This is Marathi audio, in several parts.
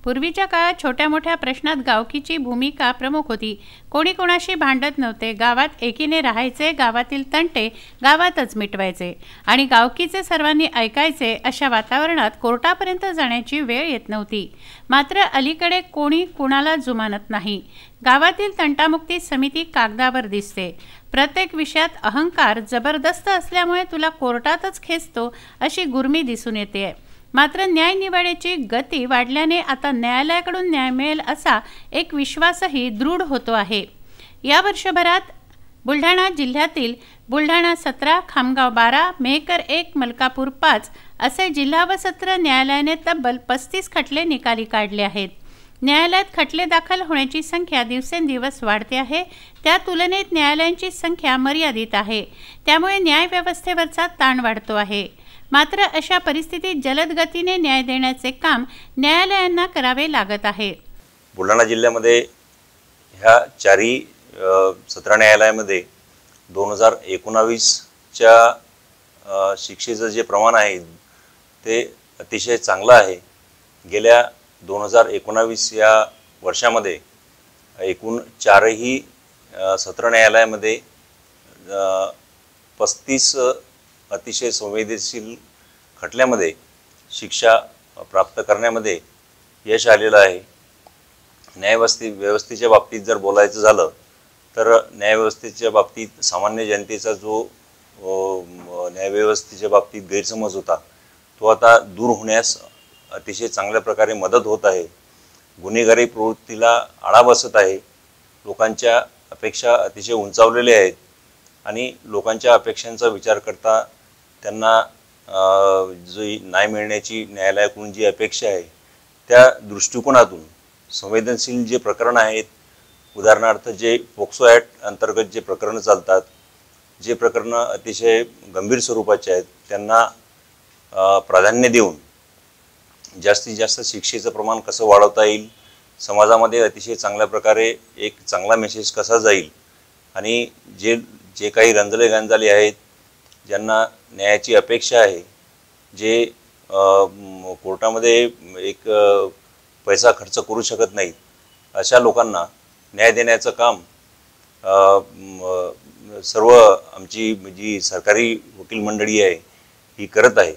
पूर्वीच्या काळात छोट्या मोठ्या प्रश्नात गावकीची भूमिका प्रमुख होती। कोणी कोणाशी भांडत नव्हते, गावात एकीने राहायचे, गावातील तंटे गावातच मिटवायचे आणि गावकीचे सर्वांनी ऐकायचे। अशा वातावरणात कोर्टापर्यंत जाण्याची वेळ येत नव्हती। मात्र अलीकडे कोणी कुणाला जुमानत नाही। गावातील तंटामुक्ती समिती कागदावर दिसते। प्रत्येक विषयात अहंकार जबरदस्त असल्यामुळे तुला कोर्टातच खेचतो अशी गुरमी दिसून येते। मात्र न्याय निवाड्याची गती वाढल्याने आता न्यायालयाकडून न्याय मिळेल असा एक विश्वासही दृढ होतो आहे। या वर्षभरात बुलढाणा जिल्ह्यातील बुलढाणा 17, खामगाव 12, मेहकर 1, मलकापूर 5 असे जिल्हा व सत्र न्यायालयाने तब्बल 35 खटले निकाली काढले आहेत। न्यायालयात खटले दाखल होण्याची संख्या दिवसेंदिवस वाढते आहे। त्या तुलनेत न्यायालयांची संख्या मर्यादित आहे, त्यामुळे न्याय व्यवस्थेवरचा ताण वाढतो आहे। मात्र अशा परिस्थितीत जलद गतीने न्याय देण्याचे काम न्यायालयांना करावे लागत आहे। बुलढाणा जिल्ह्यामध्ये ह्या चारही सत्र न्यायालयामध्ये 2019च्या शिक्षेचं जे प्रमाण आहे ते अतिशय चांगलं आहे। गेल्या 2019 या वर्षामध्ये एकूण चारही सत्र न्यायालयामध्ये 35 अतिशय संवेदनशील खटल्यामध्ये शिक्षा प्राप्त करण्यामध्ये यश आलेलं आहे। न्यायव्यवस्थेच्या बाबतीत जर बोलायचं झालं तर न्यायव्यवस्थेच्या बाबतीत सामान्य जनतेचा जो न्यायव्यवस्थेच्या बाबतीत गैरसमज होता तो आता दूर होण्यास अतिशय चांगल्या प्रकारे मदत होत आहे। गुन्हेगारी प्रवृत्तीला आळा बसत आहे। लोकांच्या अपेक्षा अतिशय उंचावलेल्या आहेत आणि लोकांच्या अपेक्षांचा विचार करता त्यांना जो न्याय मिळण्याची न्यायालयाकडून जी अपेक्षा आहे त्या दृष्टिकोनातून संवेदनशील जे प्रकरण आहेत, उदाहरणार्थ जे पोक्सो ॲक्ट अंतर्गत जे प्रकरणं चालतात, जे प्रकरणं अतिशय गंभीर स्वरूपाचे आहेत त्यांना प्राधान्य देऊन जास्तीत जास्त शिक्षेचं प्रमाण कसं वाढवता येईल, समाजामध्ये अतिशय चांगल्या प्रकारे एक चांगला मेसेज कसा जाईल आणि जे काही रंजले गांजाले आहेत, ज्यांना न्यायाची अपेक्षा आहे, जे कोर्टामध्ये एक पैसा खर्च करू शकत नाहीत, अशा लोकांना न्याय देण्याचं काम सर्व आमची जी सरकारी वकील मंडळी आहे ही करत आहे।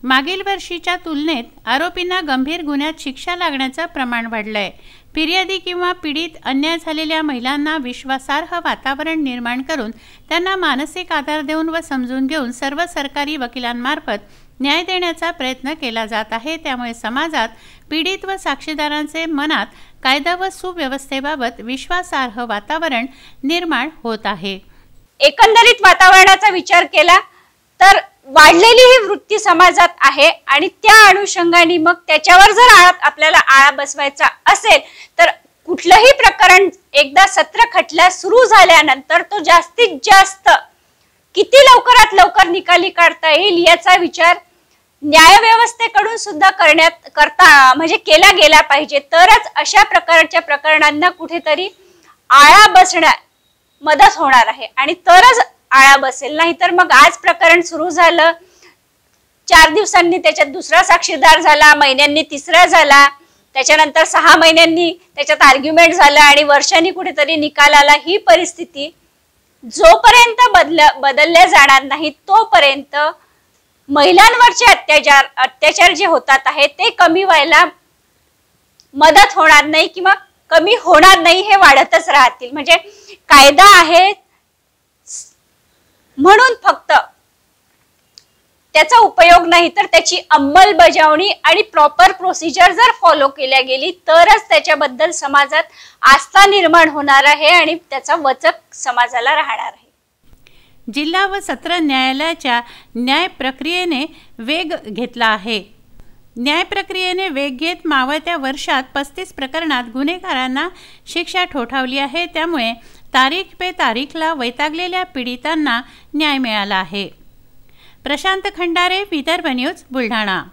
मागील वर्षीच्या तुलनेत आरोपींना गंभीर गुन्ह्यात शिक्षा लागण्याचं प्रमाण वाढलंय। फिर्यादी किंवा पीडित अन्याय झालेल्या महिलांना विश्वासार्ह वातावरण निर्माण करून त्यांना मानसिक आधार देऊन व समजून घेऊन सर्व सरकारी वकिलांमार्फत न्याय देण्याचा प्रयत्न केला जात आहे। त्यामुळे समाजात पीडित व साक्षीदारांचे मनात कायदा व सुव्यवस्थेबाबत विश्वासार्ह वातावरण निर्माण होत आहे। एकंदरीत वातावरणाचा विचार केला तर वाढलेली ही वृत्ती समाजात आहे आणि त्या अनुषंगाने मग त्याच्यावर जर आपल्याला आळा बसवायचा असेल तर कुठलंही प्रकरण एकदा सत्र खटला सुरू झाल्यानंतर तो जास्तीत जास्त किती लवकरात लवकर निकाली काढता येईल याचा विचार न्यायव्यवस्थेकडून सुद्धा म्हणजे केला गेला पाहिजे। तरच अशा प्रकारच्या प्रकरणांना कुठेतरी आळा बसण्यास मदत होणार आहे आणि तरच आळा बसेल। नाही तर मग आज प्रकरण सुरू झालं, 4 दिवसांनी त्याच्यात दुसरा साक्षीदार झाला, महिन्यांनी तिसरा झाला, त्याच्यानंतर 6 महिन्यांनी त्याच्यात आर्ग्युमेंट झाला आणि वर्षांनी कुठेतरी निकाल आला। ही परिस्थिती जोपर्यंत बदलल्या जाणार नाही तोपर्यंत महिलांवरचे अत्याचार जे होतात आहे ते कमी व्हायला मदत होणार नाही किंवा कमी होणार नाही, हे वाढतच राहतील। म्हणजे कायदा आहे म्हणून फक्त त्याचा उपयोग नाही तर त्याची अंमलबजावणी आणि प्रॉपर प्रोसिजर जर फॉलो केल्या गेली तरच त्याच्याबद्दल समाजात आस्था निर्माण होणार आहे आणि त्याचा वचक समाजाला राहणार आहे। जिल्हा व सत्र न्यायालयाच्या न्याय प्रक्रियेने वेग घेतला आहे। न्याय प्रक्रियेने वेग घेत मावळत्या वर्षात 35 प्रकरणात गुन्हेगारांना शिक्षा ठोठावली आहे। त्यामुळे तारीख पे तारीखला वैतागलेल्या पीडितांना न्याय मिळाला आहे। प्रशांत खंडारे, विदर्भ न्यूज, बुलढाणा।